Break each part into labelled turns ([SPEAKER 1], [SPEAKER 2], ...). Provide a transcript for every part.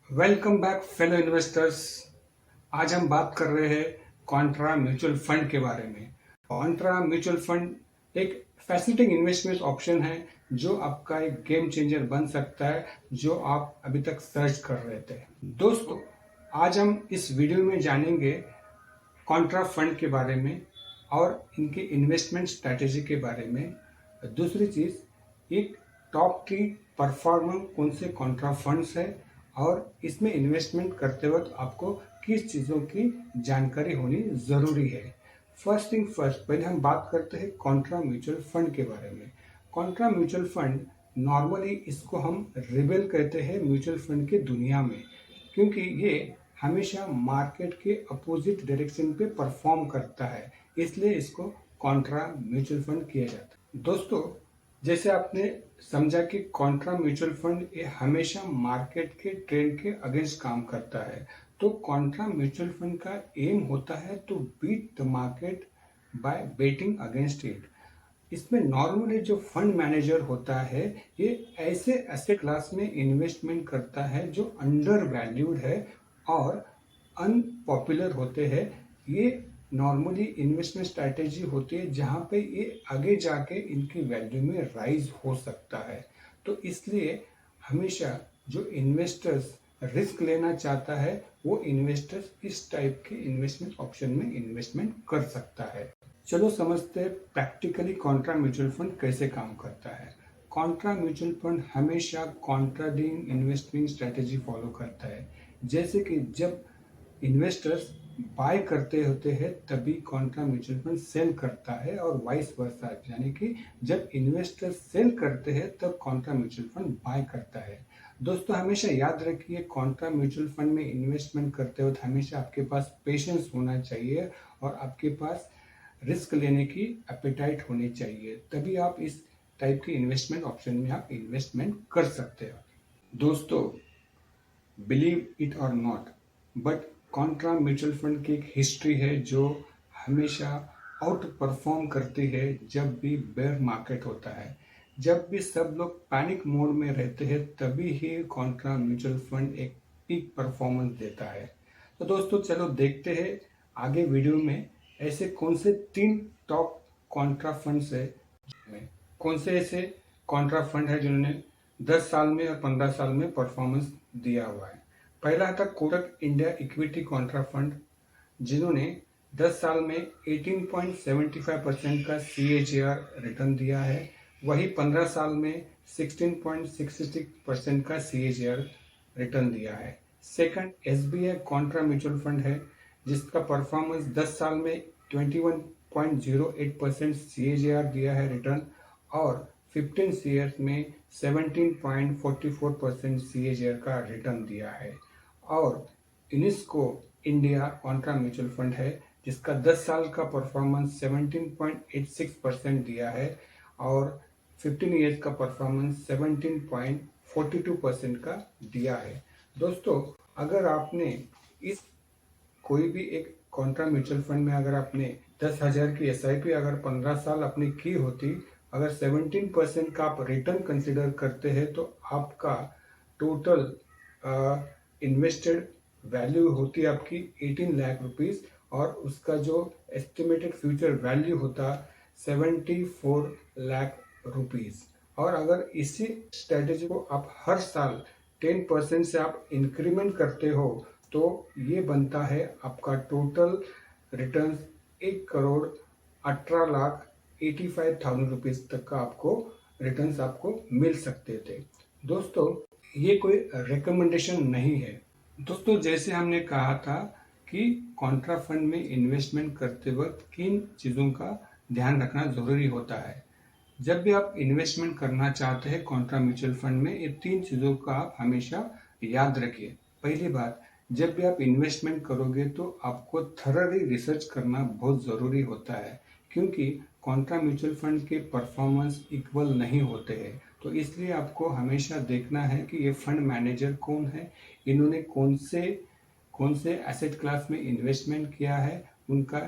[SPEAKER 1] Welcome back fellow investors. आज हम बात कर रहे हैं कॉन्ट्रा म्यूचुअल फंड के बारे में। कॉन्ट्रा म्यूचुअल फंड एक फैसिलिटिंग इन्वेस्टमेंट ऑप्शन है जो आपका एक गेम चेंजर बन सकता है, जो आप अभी तक सर्च कर रहे थे। दोस्तों, आज हम इस वीडियो में जानेंगे कॉन्ट्रा फंड के बारे में और इनके इन्वेस्टमेंट स्ट्रैटेजी के बारे में। दूसरी चीज, एक टॉप 3 परफॉर्मर कौन से कॉन्ट्रा फंड्स है और इसमें इन्वेस्टमेंट करते वक्त आपको किस चीज़ों की जानकारी होनी ज़रूरी है। फर्स्ट थिंग फर्स्ट, पहले हम बात करते हैं कॉन्ट्रा म्यूचुअल फंड के बारे में। कॉन्ट्रा म्यूचुअल फंड, नॉर्मली इसको हम रिबेल कहते हैं म्यूचुअल फंड की दुनिया में, क्योंकि ये हमेशा मार्केट के अपोजिट डायरेक्शन पे परफॉर्म करता है, इसलिए इसको कॉन्ट्रा म्यूचुअल फंड किया जाता है। दोस्तों, जैसे आपने समझा कि कॉन्ट्रा म्यूचुअल फंड ये हमेशा मार्केट के ट्रेंड के अगेंस्ट काम करता है, तो कॉन्ट्रा म्यूचुअल फंड का एम होता है to beat the market by betting against it. इसमें नॉर्मली जो फंड मैनेजर होता है, ये ऐसे एसेट क्लास में इन्वेस्टमेंट करता है जो अंडर वैल्यूड है और अनपॉपुलर होते हैं। ये नॉर्मली इन्वेस्टमेंट स्ट्रैटेजी होती है जहाँ पे ये आगे जाके इनकी वैल्यू में राइज हो सकता है। तो इसलिए हमेशा जो इन्वेस्टर्स रिस्क लेना चाहता है, वो इन्वेस्टर्स इस टाइप के इन्वेस्टमेंट ऑप्शन में इन्वेस्टमेंट कर सकता है। चलो समझते हैं प्रैक्टिकली कॉन्ट्रा म्यूचुअल फंड कैसे काम करता है। कॉन्ट्रा म्यूचुअल फंड हमेशा कॉन्ट्राडिंग इन्वेस्टमेंट स्ट्रेटेजी फॉलो करता है। जैसे कि जब इन्वेस्टर्स बाय करते होते हैं तभी कॉन्ट्रा म्यूचुअल फंड सेल करता है, और वाइस वर्सा, यानी कि जब इन्वेस्टर्स सेल करते हैं तब कॉन्ट्रा म्यूचुअल फंड बाय करता है। दोस्तों, हमेशा याद रखिए, कॉन्ट्रा म्यूचुअल फंड में इन्वेस्टमेंट करते वक्त हमेशा आपके पास पेशेंस होना चाहिए और आपके पास रिस्क लेने की एपेटाइट होनी चाहिए, तभी आप इस टाइप के इन्वेस्टमेंट ऑप्शन में आप इन्वेस्टमेंट कर सकते हो। दोस्तों, बिलीव इट और not, but Contra mutual fund की एक हिस्ट्री है जो हमेशा आउट परफॉर्म करती है जब भी बेयर मार्केट होता है। जब भी सब लोग पैनिक मोड में रहते हैं तभी ही कॉन्ट्रा म्यूचुअल फंड एक पीक परफॉर्मेंस देता है। तो दोस्तों, चलो देखते हैं आगे वीडियो में ऐसे कौन से 3 टॉप कॉन्ट्रा फंड्स है, कौन से ऐसे कॉन्ट्रा फंड है जिन्होंने 10 साल में और 15 साल में परफॉर्मेंस दिया हुआ है। पहला था Kotak India equity Contra fund, जिन्होंने 10 साल में 18.75% का CAGR रिटर्न दिया है। वही 15 साल में 16.66% का CAGR रिटर्न दिया है। Second, SBI Contra mutual fund है, जिसका परफॉर्मेंस 10 साल में 21.08% CAGR दिया है रिटर्न, और 15 ईयर्स में 17.44% CAGR का रिटर्न दिया है। और UNESCO India Contra mutual fund है, जिसका 10 साल का परफॉर्मेंस 17.86% दिया है और 15 ईयर्स का परफॉर्मेंस 17.42% का दिया है। दोस्तों, अगर आपने इस कोई भी एक कॉन्ट्रा म्यूचुअल फंड में अगर आपने 10,000 की SIP अगर 15 साल अपनी की होती, अगर 17% का आप रिटर्न कंसिडर करते हैं, तो आपका टोटल इन्वेस्टेड वैल्यू होती आपकी 18 लाख रुपीस, और उसका जो एस्टिमेटेड फ्यूचर वैल्यू होता 74 लाख रुपीस। और अगर इसी स्ट्रेटेजी को आप हर साल 10% से आप इंक्रीमेंट करते हो, तो ये बनता है आपका टोटल रिटर्न 1,18,85,000 रुपीज तक का आपको रिटर्न्स आपको मिल सकते थे। दोस्तों, ये कोई रिकमेंडेशन नहीं है। दोस्तों, जैसे हमने कहा था कि कॉन्ट्रा फंड में इन्वेस्टमेंट करते वक्त किन चीज़ों का ध्यान रखना ज़रूरी होता है। जब भी आप इन्वेस्टमेंट करना चाहते हैं कॉन्ट्रा म्यूचुअल फंड में, ये 3 चीज़ों का आप हमेशा याद रखिए। पहली बात, जब भी आप इन्वेस्टमेंट करोगे तो आपको थरली रिसर्च करना बहुत ज़रूरी होता है, क्योंकि कॉन्ट्रा म्यूचुअल फंड के परफॉर्मेंस इक्वल नहीं होते हैं। तो इसलिए आपको हमेशा देखना है कि ये फंड मैनेजर कौन है, इन्होंने कौन से एसेट क्लास में इन्वेस्टमेंट किया है, उनका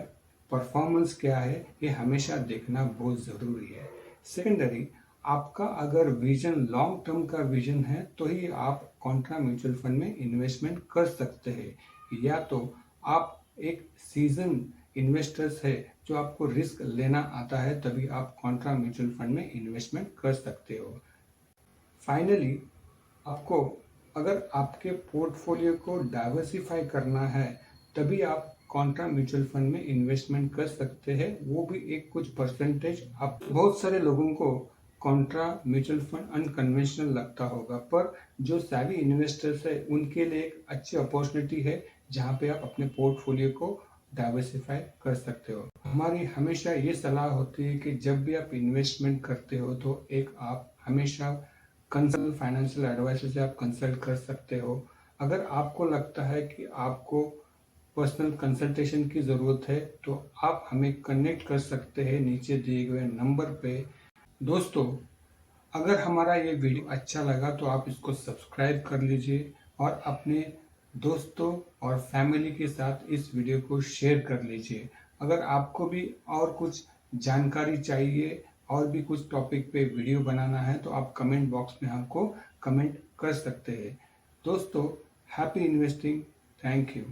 [SPEAKER 1] परफॉर्मेंस क्या है, ये हमेशा देखना बहुत ज़रूरी है। सेकेंडरी, आपका अगर विजन लॉन्ग टर्म का विजन है तो ही आप कॉन्ट्रा म्यूचुअल फंड में इन्वेस्टमेंट कर सकते हैं। या तो आप एक सीजन इन्वेस्टर्स है जो आपको रिस्क लेना आता है, तभी आप कॉन्ट्रा म्यूचुअल फंड में इन्वेस्टमेंट कर सकते हो। फाइनली, आपको अगर आपके पोर्टफोलियो को डाइवर्सिफाई करना है, तभी आप कॉन्ट्रा म्यूचुअल फंड में इन्वेस्टमेंट कर सकते हैं, वो भी एक कुछ परसेंटेज। आप बहुत सारे लोगों को कॉन्ट्रा म्यूचुअल फंड अनकन्वेंशनल लगता होगा, पर जो सैवी इन्वेस्टर्स है उनके लिए एक अच्छी अपॉर्चुनिटी है जहां पे आप अपने पोर्टफोलियो को डाइवर्सिफाई कर सकते हो। हमारी हमेशा ये सलाह होती है कि जब भी आप इन्वेस्टमेंट करते हो तो एक आप हमेशा कंसल्ट फाइनेंशियल एडवाइजर से आप कंसल्ट कर सकते हो। अगर आपको लगता है कि आपको पर्सनल कंसल्टेशन की ज़रूरत है तो आप हमें कनेक्ट कर सकते हैं नीचे दिए गए नंबर पे। दोस्तों, अगर हमारा ये वीडियो अच्छा लगा तो आप इसको सब्सक्राइब कर लीजिए और अपने दोस्तों और फैमिली के साथ इस वीडियो को शेयर कर लीजिए। अगर आपको भी और कुछ जानकारी चाहिए और भी कुछ टॉपिक पे वीडियो बनाना है तो आप कमेंट बॉक्स में हमको कमेंट कर सकते हैं। दोस्तों, हैप्पी इन्वेस्टिंग। Thank you.